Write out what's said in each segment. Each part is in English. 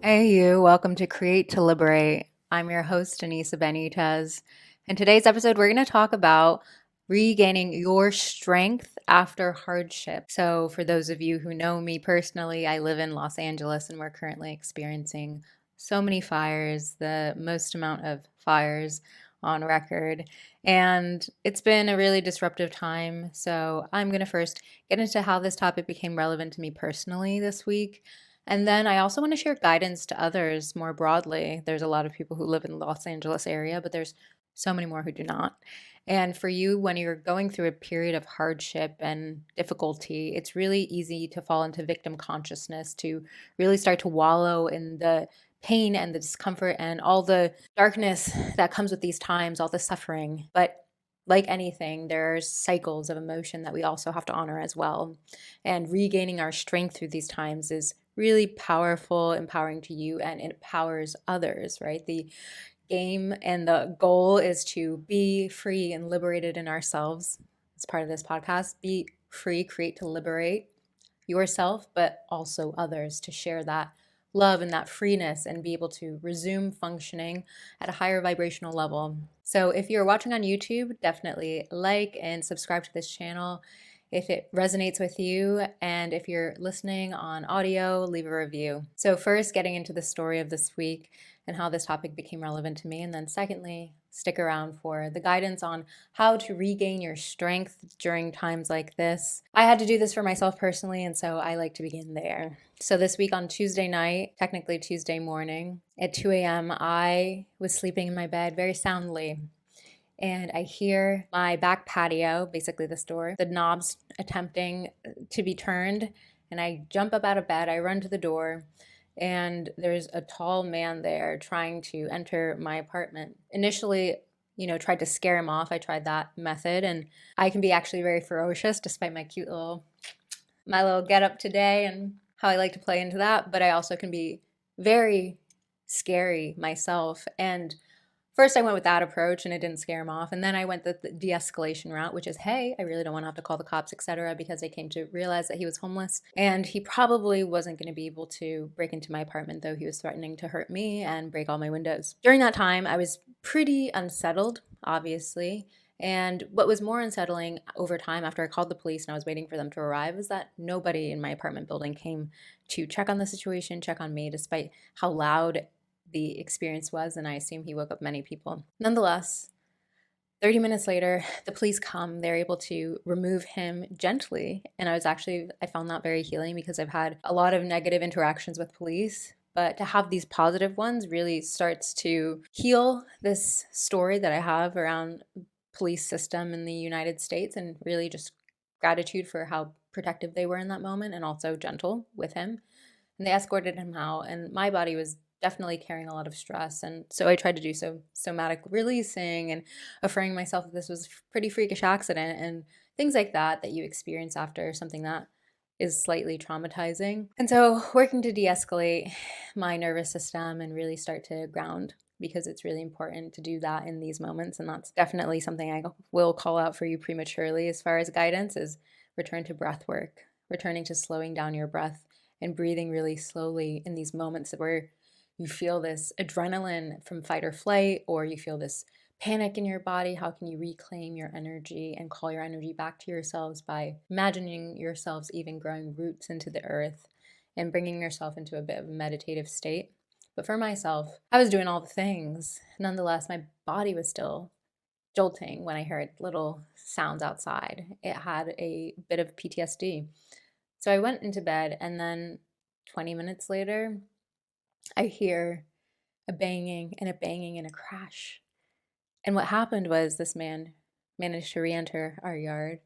Hey, you. Welcome to Create to Liberate. I'm your host, Anissa Benitez. In today's episode, we're going to talk about regaining your strength after hardship. So, for those of you who know me personally, I live in Los Angeles and we're currently experiencing so many fires, the most amount of fires on record. And it's been a really disruptive time. So, I'm going to first get into how this topic became relevant to me personally this week. And then I also want to share guidance to others more broadly. There's a lot of people who live in the Los Angeles area, but there's so many more who do not. And for you, when you're going through a period of hardship and difficulty, it's really easy to fall into victim consciousness, to really start to wallow in the pain and the discomfort and all the darkness that comes with these times, all the suffering. But like anything, there's cycles of emotion that we also have to honor as well. And regaining our strength through these times is really powerful, empowering to you, and it empowers others, right? The game and the goal is to be free and liberated in ourselves as part of this podcast. Be free, create to liberate yourself, but also others, to share that love and that freeness and be able to resume functioning at a higher vibrational level. So if you're watching on YouTube, definitely like and subscribe to this channel if it resonates with you. And if you're listening on audio, leave a review. So first, getting into the story of this week and how this topic became relevant to me. And then secondly, stick around for the guidance on how to regain your strength during times like this. I had to do this for myself personally, and so I like to begin there. So this week on Tuesday night, technically Tuesday morning, at 2 a.m., I was sleeping in my bed very soundly. And I hear my back patio, basically this door, the knobs attempting to be turned. And I jump up out of bed, I run to the door, and there's a tall man there trying to enter my apartment. Initially, tried to scare him off. I tried that method, and I can be actually very ferocious despite my little get up today and how I like to play into that, but I also can be very scary myself. And first, I went with that approach and it didn't scare him off. And then I went the de-escalation route, which is, hey, I really don't want to have to call the cops, etc., because I came to realize that he was homeless and he probably wasn't going to be able to break into my apartment, though he was threatening to hurt me and break all my windows. During that time, I was pretty unsettled, obviously. And what was more unsettling over time, after I called the police and I was waiting for them to arrive, is that nobody in my apartment building came to check on the situation, check on me, despite how loud the experience was, and I assume he woke up many people. Nonetheless, 30 minutes later, the police come. They're able to remove him gently, and I found that very healing because I've had a lot of negative interactions with police, but to have these positive ones really starts to heal this story that I have around police system in the United States, and really just gratitude for how protective they were in that moment and also gentle with him. And they escorted him out, and my body was definitely carrying a lot of stress. And so I tried to do somatic releasing and affirming myself that this was a pretty freakish accident and things like that you experience after something that is slightly traumatizing. And so working to de-escalate my nervous system and really start to ground, because it's really important to do that in these moments. And that's definitely something I will call out for you prematurely as far as guidance, is return to breath work, returning to slowing down your breath and breathing really slowly in these moments where you feel this adrenaline from fight or flight, or you feel this panic in your body. How can you reclaim your energy and call your energy back to yourselves by imagining yourselves even growing roots into the earth and bringing yourself into a bit of a meditative state? But for myself, I was doing all the things. Nonetheless, my body was still jolting when I heard little sounds outside. It had a bit of PTSD. So I went into bed, and then 20 minutes later, I hear a banging and a crash. And what happened was this man managed to re-enter our yard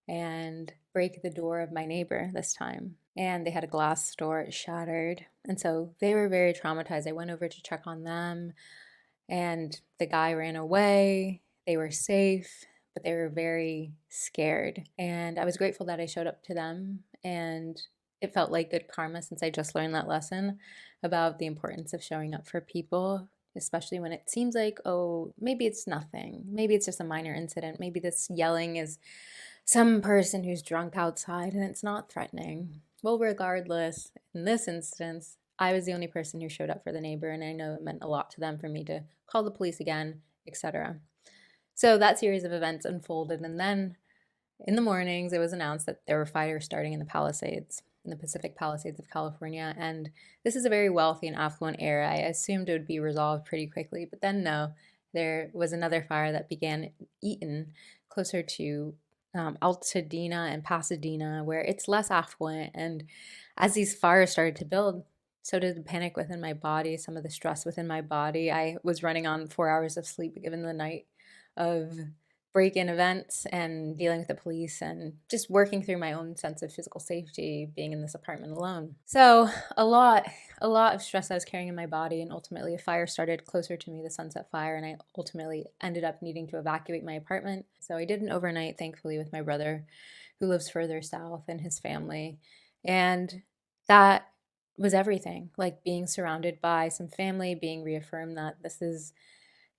and break the door of my neighbor this time. And they had a glass door, it shattered. And so they were very traumatized. I went over to check on them, and the guy ran away. They were safe, but they were very scared. And I was grateful that I showed up to them, and it felt like good karma since I just learned that lesson about the importance of showing up for people, especially when it seems like, oh, maybe it's nothing. Maybe it's just a minor incident. Maybe this yelling is some person who's drunk outside and it's not threatening. Well, regardless, in this instance, I was the only person who showed up for the neighbor, and I know it meant a lot to them for me to call the police again, etc. So that series of events unfolded, and then in the mornings, it was announced that there were fires starting in the Palisades, in the Pacific Palisades of California. And this is a very wealthy and affluent area. I assumed it would be resolved pretty quickly, but then no, there was another fire that began in Eaton, closer to Altadena and Pasadena, where it's less affluent. And as these fires started to build, so did the panic within my body, some of the stress within my body. I was running on 4 hours of sleep given the night of break-in events and dealing with the police and just working through my own sense of physical safety being in this apartment alone. So a lot of stress I was carrying in my body, and ultimately a fire started closer to me, the Sunset Fire, and I ultimately ended up needing to evacuate my apartment. So I did an overnight, thankfully, with my brother who lives further south and his family. And that was everything, like being surrounded by some family, being reaffirmed that this is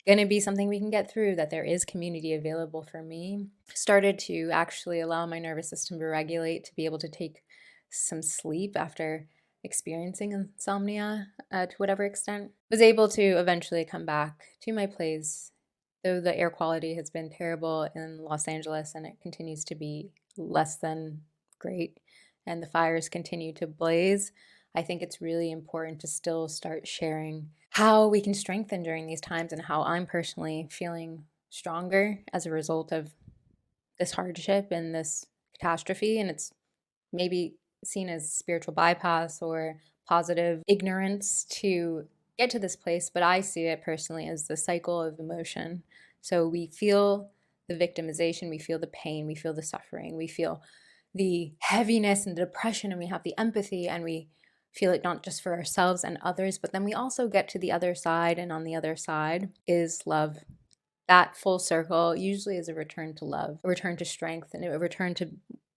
going to be something we can get through, that there is community available for me. Started to actually allow my nervous system to regulate, to be able to take some sleep after experiencing insomnia to whatever extent. Was able to eventually come back to my place, though the air quality has been terrible in Los Angeles and it continues to be less than great, and the fires continue to blaze. I think it's really important to still start sharing how we can strengthen during these times and how I'm personally feeling stronger as a result of this hardship and this catastrophe. And it's maybe seen as spiritual bypass or positive ignorance to get to this place, but I see it personally as the cycle of emotion. So we feel the victimization, we feel the pain, we feel the suffering, we feel the heaviness and the depression, and we have the empathy, and we feel it not just for ourselves and others, but then we also get to the other side, and on the other side is love. That full circle usually is a return to love, a return to strength, and a return to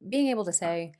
being able to say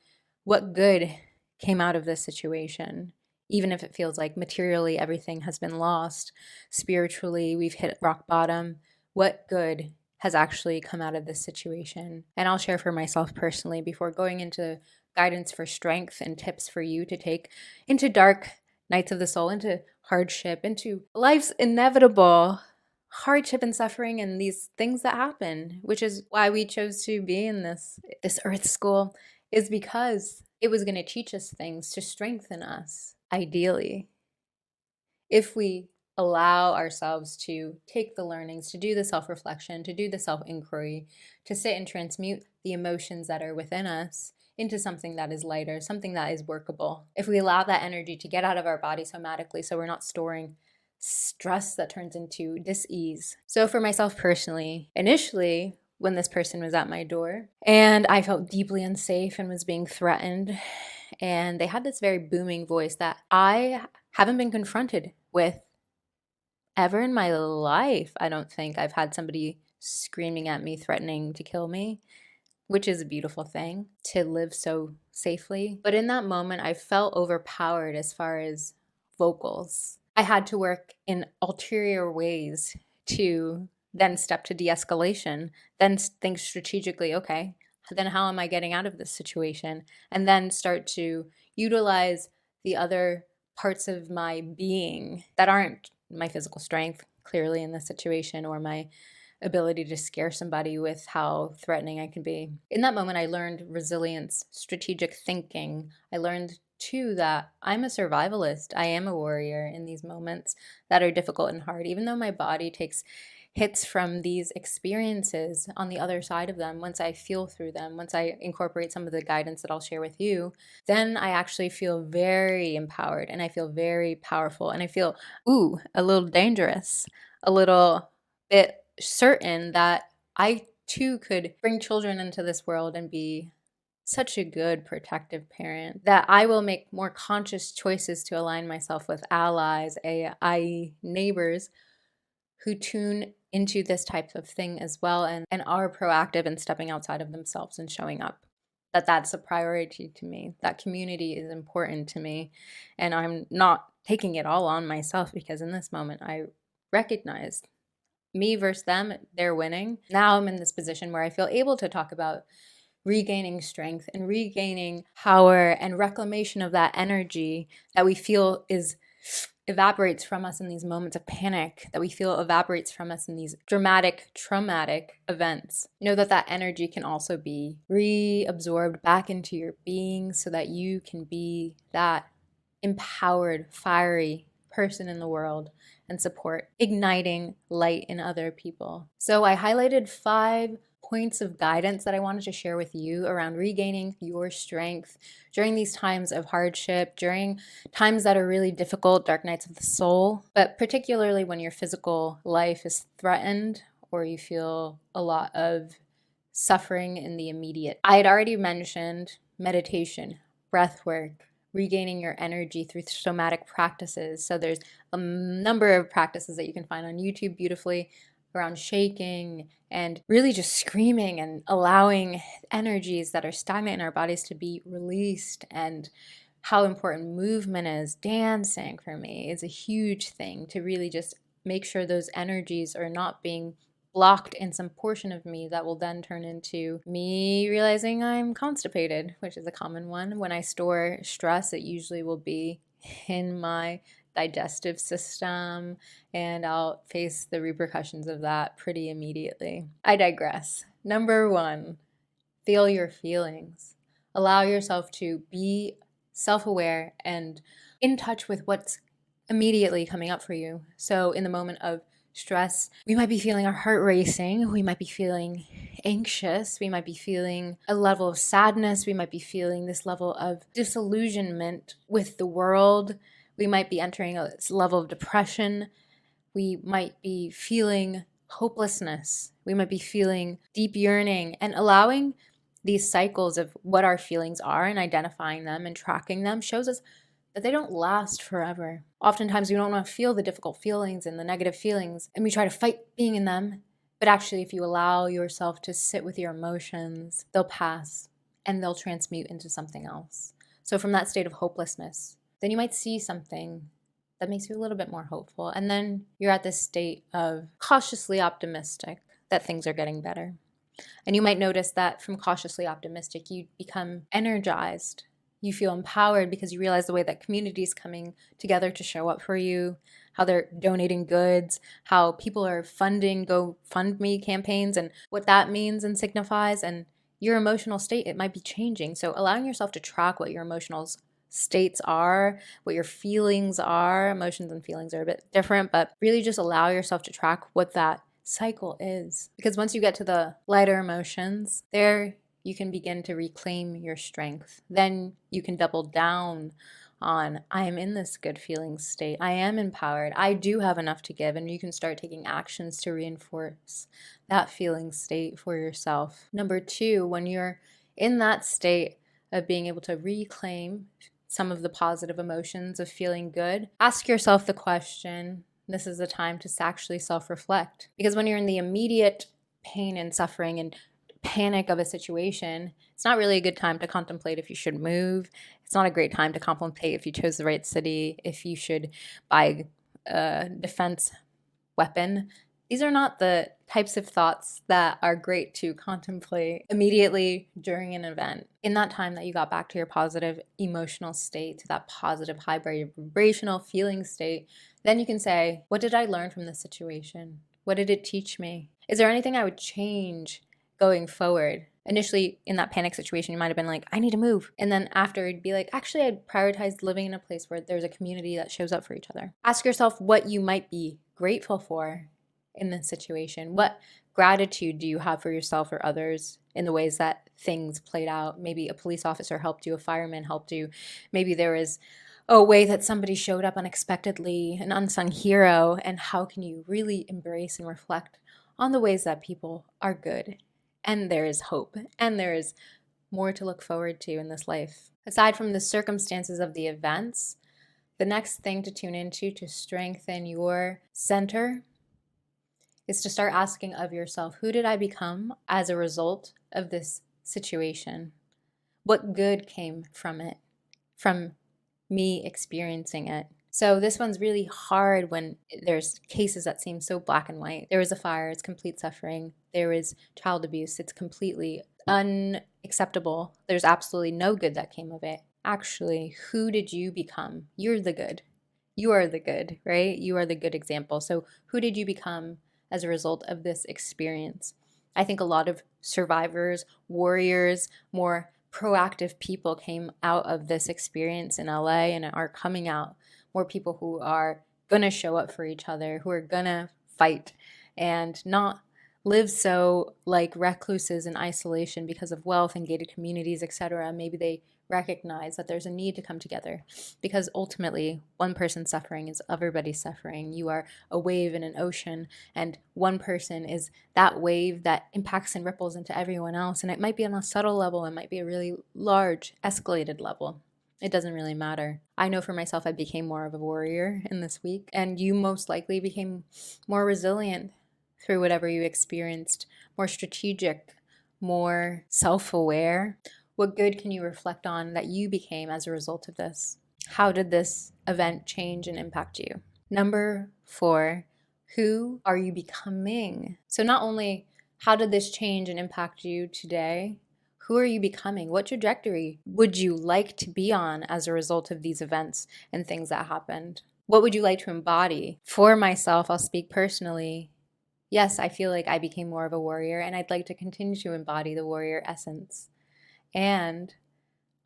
what good came out of this situation, even if it feels like materially everything has been lost, spiritually we've hit rock bottom. What good has actually come out of this situation? And I'll share for myself personally before going into guidance for strength and tips for you to take into dark nights of the soul, into hardship, into life's inevitable hardship and suffering and these things that happen, which is why we chose to be in this earth school, is because it was going to teach us things to strengthen us, ideally. If we allow ourselves to take the learnings, to do the self-reflection, to do the self-inquiry, to sit and transmute the emotions that are within us into something that is lighter, something that is workable. If we allow that energy to get out of our body somatically, so we're not storing stress that turns into dis-ease. So for myself personally, initially, when this person was at my door and I felt deeply unsafe and was being threatened, and they had this very booming voice that I haven't been confronted with ever in my life. I don't think I've had somebody screaming at me, threatening to kill me, which is a beautiful thing, to live so safely. But in that moment, I felt overpowered as far as vocals. I had to work in ulterior ways to then step to de-escalation, then think strategically, okay, then how am I getting out of this situation? And then start to utilize the other parts of my being that aren't my physical strength, clearly in this situation, or my ability to scare somebody with how threatening I can be. In that moment, I learned resilience, strategic thinking. I learned too that I'm a survivalist. I am a warrior in these moments that are difficult and hard. Even though my body takes hits from these experiences, on the other side of them, once I feel through them, once I incorporate some of the guidance that I'll share with you, then I actually feel very empowered and I feel very powerful and I feel, a little dangerous, a little bit certain that I too could bring children into this world and be such a good protective parent, that I will make more conscious choices to align myself with allies, i.e. neighbors, who tune into this type of thing as well and are proactive in stepping outside of themselves and showing up. That's a priority to me. That community is important to me. And I'm not taking it all on myself, because in this moment I recognize me versus them, they're winning. Now I'm in this position where I feel able to talk about regaining strength and regaining power and reclamation of that energy that we feel evaporates from us in these moments of panic, that we feel evaporates from us in these dramatic, traumatic events. Know that that energy can also be reabsorbed back into your being so that you can be that empowered, fiery person in the world and support igniting light in other people. So I highlighted 5 points of guidance that I wanted to share with you around regaining your strength during these times of hardship, during times that are really difficult, dark nights of the soul, but particularly when your physical life is threatened or you feel a lot of suffering in the immediate. I had already mentioned meditation, breath work, regaining your energy through somatic practices. So there's a number of practices that you can find on YouTube beautifully around shaking and really just screaming and allowing energies that are stagnant in our bodies to be released, and how important movement is. Dancing for me is a huge thing to really just make sure those energies are not being blocked in some portion of me that will then turn into me realizing I'm constipated, which is a common one. When I store stress, it usually will be in my digestive system, and I'll face the repercussions of that pretty immediately. I digress. Number 1, feel your feelings. Allow yourself to be self-aware and in touch with what's immediately coming up for you. So in the moment of stress, we might be feeling our heart racing, we might be feeling anxious, we might be feeling a level of sadness, we might be feeling this level of disillusionment with the world, we might be entering a level of depression, we might be feeling hopelessness, we might be feeling deep yearning, and allowing these cycles of what our feelings are and identifying them and tracking them shows us that they don't last forever. Oftentimes we don't want to feel the difficult feelings and the negative feelings, and we try to fight being in them. But actually, if you allow yourself to sit with your emotions, they'll pass and they'll transmute into something else. So from that state of hopelessness, then you might see something that makes you a little bit more hopeful. And then you're at this state of cautiously optimistic that things are getting better. And you might notice that from cautiously optimistic, you become energized. You feel empowered because you realize the way that community is coming together to show up for you, how they're donating goods, how people are funding GoFundMe campaigns, and what that means and signifies, and your emotional state, it might be changing. So allowing yourself to track what your emotional states are, what your feelings are. Emotions and feelings are a bit different, but really just allow yourself to track what that cycle is. Because once you get to the lighter emotions, there you can begin to reclaim your strength. Then you can double down on, I am in this good feeling state. I am empowered. I do have enough to give. And you can start taking actions to reinforce that feeling state for yourself. Number 2, when you're in that state of being able to reclaim some of the positive emotions of feeling good, ask yourself the question, this is the time to actually self-reflect. Because when you're in the immediate pain and suffering and panic of a situation, it's not really a good time to contemplate if you should move. It's not a great time to contemplate if you chose the right city, if you should buy a defense weapon. These are not the types of thoughts that are great to contemplate immediately during an event. In that time that you got back to your positive emotional state, to that positive high vibrational feeling state, then you can say, what did I learn from this situation? What did it teach me? Is there anything I would change going forward? Initially, in that panic situation, you might have been like, I need to move. And then after, you'd be like, actually, I'd prioritize living in a place where there's a community that shows up for each other. Ask yourself what you might be grateful for in this situation. What gratitude do you have for yourself or others in the ways that things played out? Maybe a police officer helped you, a fireman helped you. Maybe there was a way that somebody showed up unexpectedly, an unsung hero. And how can you really embrace and reflect on the ways that people are good? And there is hope, and there is more to look forward to in this life. Aside from the circumstances of the events, the next thing to tune into to strengthen your center is to start asking of yourself, who did I become as a result of this situation? What good came from it, from me experiencing it? So this one's really hard when there's cases that seem so black and white. There was a fire, it's complete suffering. There is child abuse, it's completely unacceptable. There's absolutely no good that came of it. Actually, who did you become? You're the good. You are the good, right? You are the good example. So, who did you become as a result of this experience? I think a lot of survivors, warriors, more proactive people came out of this experience in LA and are coming out. More people who are going to show up for each other, who are going to fight and not live so like recluses in isolation because of wealth and gated communities, etc. Maybe they recognize that there's a need to come together because ultimately one person's suffering is everybody's suffering. You are a wave in an ocean, and one person is that wave that impacts and ripples into everyone else. And it might be on a subtle level, it might be a really large escalated level. It doesn't really matter. I know for myself, I became more of a warrior in this week, and you most likely became more resilient through whatever you experienced, more strategic, more self-aware. What good can you reflect on that you became as a result of this? How did this event change and impact you? Number 4, who are you becoming? So not only how did this change and impact you today, who are you becoming? What trajectory would you like to be on as a result of these events and things that happened? What would you like to embody? For myself, I'll speak personally. Yes, I feel like I became more of a warrior, and I'd like to continue to embody the warrior essence. And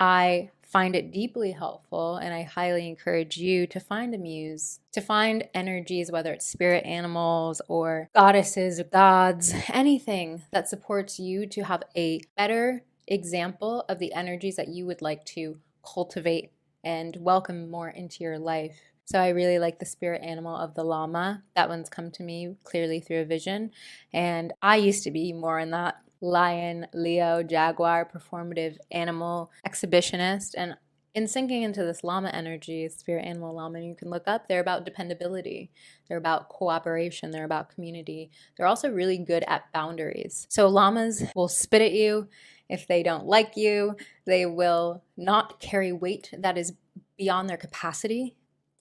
I find it deeply helpful, and I highly encourage you to find a muse, to find energies, whether it's spirit animals or goddesses, gods, anything that supports you to have a better example of the energies that you would like to cultivate and welcome more into your life. So I really like the spirit animal of the llama. That one's come to me clearly through a vision. And I used to be more in that lion, Leo, jaguar, performative animal exhibitionist. And in sinking into this llama energy, spirit animal llama, you can look up, they're about dependability. They're about cooperation. They're about community. They're also really good at boundaries. So llamas will spit at you if they don't like you. They will not carry weight that is beyond their capacity,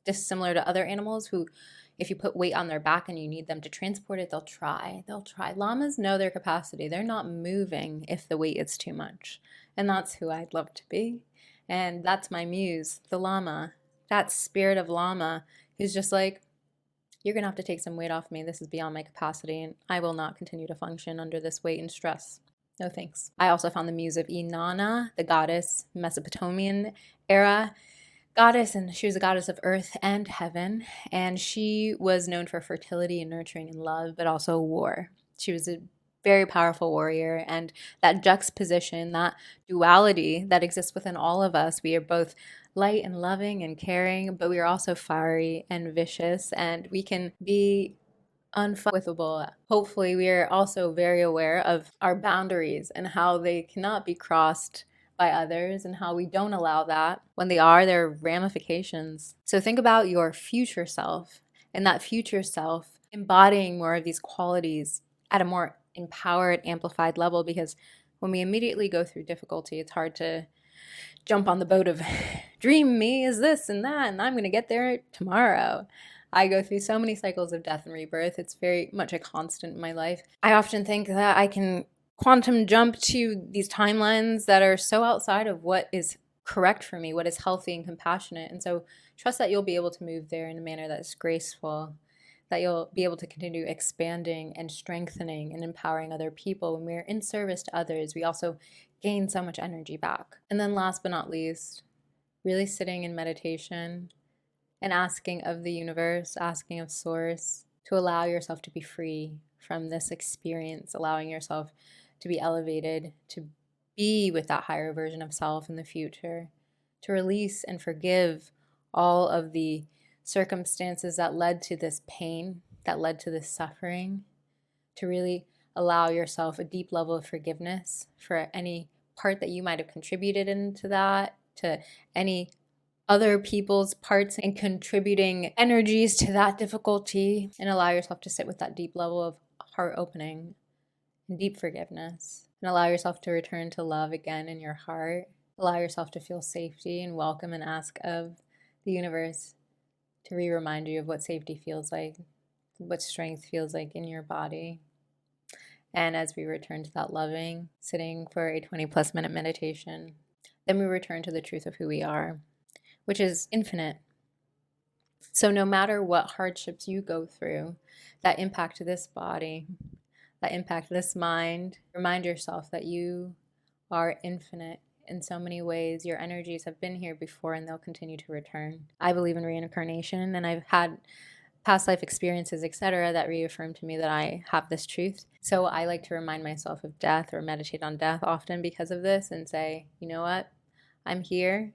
dissimilar to other animals who, if you put weight on their back and you need them to transport it, they'll try. Llamas know their capacity. They're not moving if the weight is too much. And that's who I'd love to be. And that's my muse, the llama, that spirit of llama who's just like, you're going to have to take some weight off me. This is beyond my capacity, and I will not continue to function under this weight and stress. No thanks. I also found the muse of Inanna, the goddess, Mesopotamian era goddess, and she was a goddess of earth and heaven, and she was known for fertility and nurturing and love, but also war. She was a very powerful warrior, and that juxtaposition, that duality that exists within all of us, we are both light and loving and caring, but we are also fiery and vicious, and we can be unfuckwithable. Hopefully, we are also very aware of our boundaries and how they cannot be crossed by others, and how we don't allow that. When they are, there are ramifications. So think about your future self, and that future self embodying more of these qualities at a more empowered, amplified level, because when we immediately go through difficulty, it's hard to jump on the boat of dream me is this and that, and I'm going to get there tomorrow. I go through so many cycles of death and rebirth. It's very much a constant in my life. I often think that I can quantum jump to these timelines that are so outside of what is correct for me, what is healthy and compassionate. And so trust that you'll be able to move there in a manner that is graceful, that you'll be able to continue expanding and strengthening and empowering other people. When we're in service to others, we also gain so much energy back. And then last but not least, really sitting in meditation and asking of the universe, asking of source to allow yourself to be free from this experience, allowing yourself to be elevated, to be with that higher version of self in the future, to release and forgive all of the circumstances that led to this pain, that led to this suffering, to really allow yourself a deep level of forgiveness for any part that you might have contributed into that, to any other people's parts and contributing energies to that difficulty, and allow yourself to sit with that deep level of heart opening and deep forgiveness, and allow yourself to return to love again in your heart. Allow yourself to feel safety and welcome, and ask of the universe to remind you of what safety feels like, what strength feels like in your body. And as we return to that loving, sitting for a 20+ minute meditation, then we return to the truth of who we are, which is infinite. So no matter what hardships you go through that impact this body, that impact this mind, remind yourself that you are infinite in so many ways. Your energies have been here before and they'll continue to return. I believe in reincarnation, and I've had past life experiences, etc., that reaffirm to me that I have this truth. So I like to remind myself of death or meditate on death often because of this and say, you know what? I'm here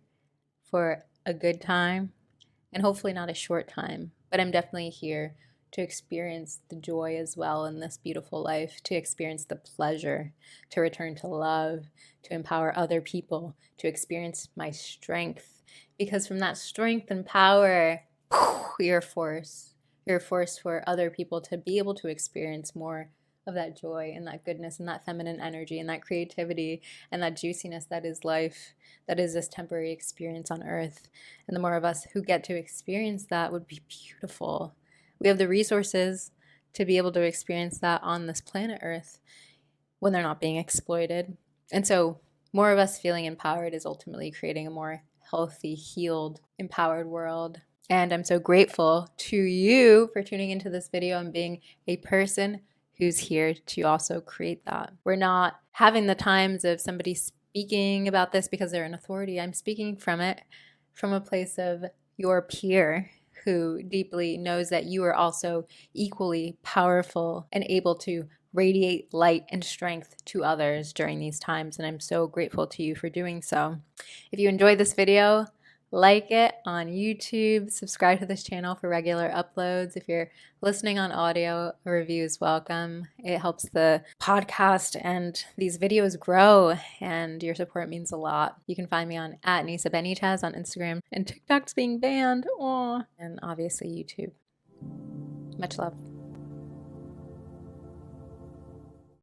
for a good time and hopefully not a short time, but I'm definitely here to experience the joy as well in this beautiful life, to experience the pleasure, to return to love, to empower other people, to experience my strength. Because from that strength and power, you're a force. You're a force for other people to be able to experience more of that joy and that goodness and that feminine energy and that creativity and that juiciness that is life, that is this temporary experience on earth. And the more of us who get to experience that would be beautiful. We have the resources to be able to experience that on this planet Earth when they're not being exploited. And so more of us feeling empowered is ultimately creating a more healthy, healed, empowered world. And I'm so grateful to you for tuning into this video and being a person who's here to also create that. We're not having the times of somebody speaking about this because they're an authority. I'm speaking from it from a place of your peer who deeply knows that you are also equally powerful and able to radiate light and strength to others during these times. And I'm so grateful to you for doing so. If you enjoyed this video, like it on YouTube, subscribe to this channel for regular uploads. If you're listening on audio, a review is welcome. It helps the podcast and these videos grow, and your support means a lot. You can find me on @NisaBenitez on Instagram, and TikTok's being banned. Aww. And obviously YouTube. Much love.